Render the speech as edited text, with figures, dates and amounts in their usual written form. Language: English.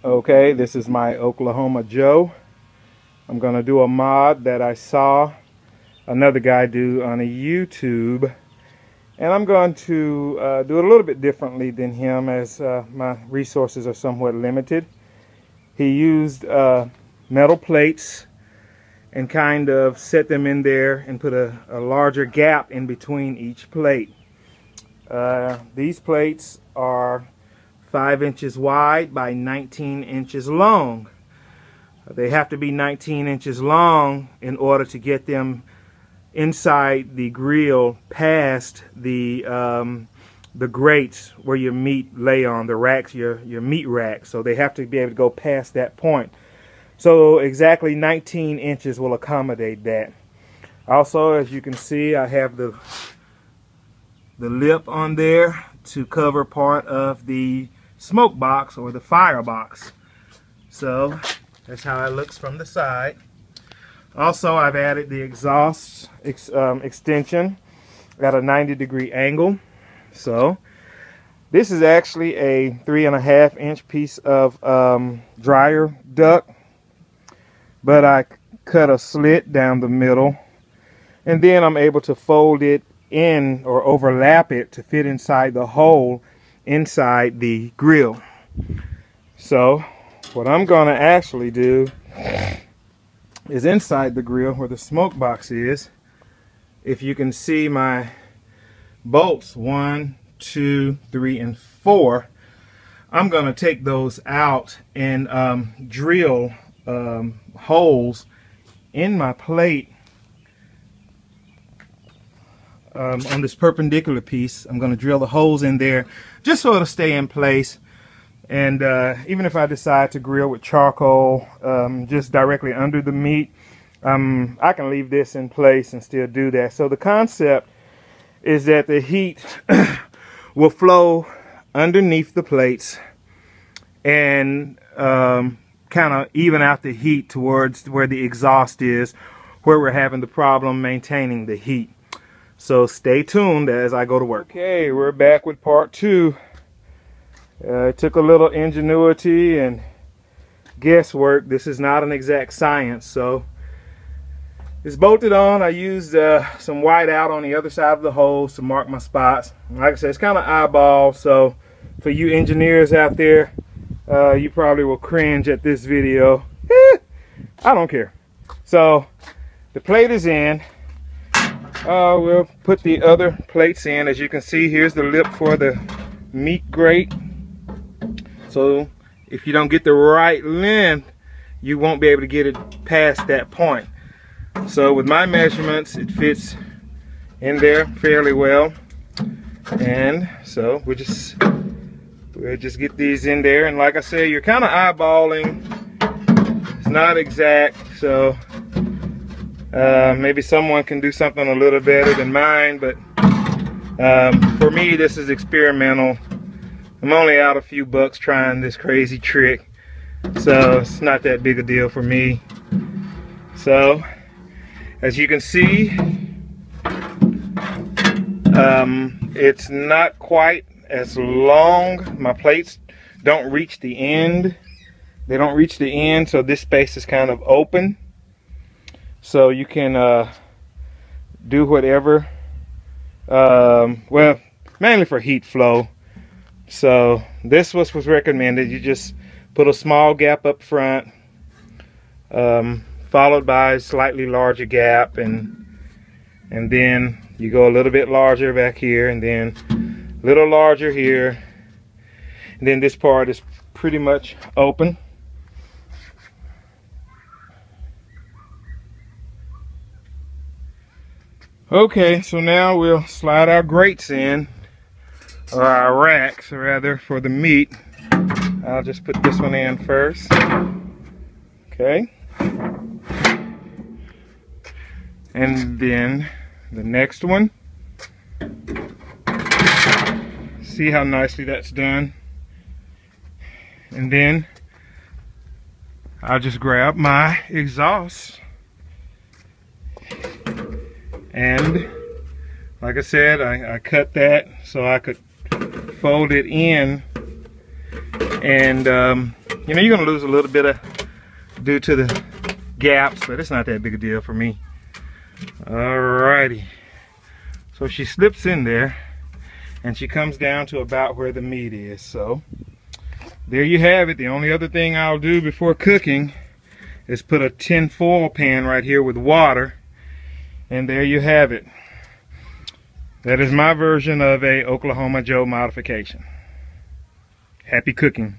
Okay, this is my Oklahoma Joe. I'm going to do a mod that I saw another guy do on a YouTube. And I'm going to do it a little bit differently than him, as my resources are somewhat limited. He used metal plates and kind of set them in there and put a larger gap in between each plate. These plates are 5 inches wide by 19 inches long. They have to be 19 inches long in order to get them inside the grill past the grates where your meat lay on, the racks, your meat rack. So they have to be able to go past that point. So exactly 19 inches will accommodate that. Also, as you can see, I have the lip on there to cover part of the smoke box or the fire box. So that's how it looks from the side. Also, I've added the exhaust extension at a 90-degree angle. So this is actually a 3.5 inch piece of dryer duct, but I cut a slit down the middle, and then I'm able to fold it in or overlap it to fit inside the hole inside the grill. So what I'm going to actually do is inside the grill where the smoke box is, if you can see my bolts 1, 2, 3, and 4, I'm going to take those out and drill holes in my plate on this perpendicular piece. I'm going to drill the holes in there just so it'll stay in place. And even if I decide to grill with charcoal just directly under the meat, I can leave this in place and still do that. So the concept is that the heat will flow underneath the plates and kind of even out the heat towards where the exhaust is, where we're having the problem maintaining the heat. So stay tuned as I go to work. Okay, we're back with part 2. It took a little ingenuity and guesswork. This is not an exact science. So it's bolted on. I used some white out on the other side of the holes to mark my spots. Like I said, it's kind of eyeball. So for you engineers out there, you probably will cringe at this video. I don't care. So the plate is in. We'll put the other plates in. As you can see, here's the lip for the meat grate. So if you don't get the right length, you won't be able to get it past that point. So with my measurements, it fits in there fairly well. And so we'll just get these in there. And like I said, you're kind of eyeballing. It's not exact, so maybe someone can do something a little better than mine, but for me, this is experimental. I'm only out a few bucks trying this crazy trick, so it's not that big a deal for me. So as you can see, it's not quite as long. My plates don't reach the end. They don't reach the end, so this space is kind of open. So you can do whatever, well, mainly for heat flow. So this was recommended. You just put a small gap up front, followed by a slightly larger gap, and then you go a little bit larger back here, and then a little larger here, and then this part is pretty much open. Okay, so now we'll slide our grates in, or our racks rather, for the meat. I'll just put this one in first. Okay. And then the next one. See how nicely that's done. And then I'll just grab my exhaust. And like I said, I cut that so I could fold it in and You know, you're gonna lose a little bit of due to the gaps, but it's not that big a deal for me. Alrighty. So she slips in there and she comes down to about where the meat is. So there you have it. The only other thing I'll do before cooking is put a tin foil pan right here with water, and there you have it. That is my version of a Oklahoma Joe modification. Happy cooking.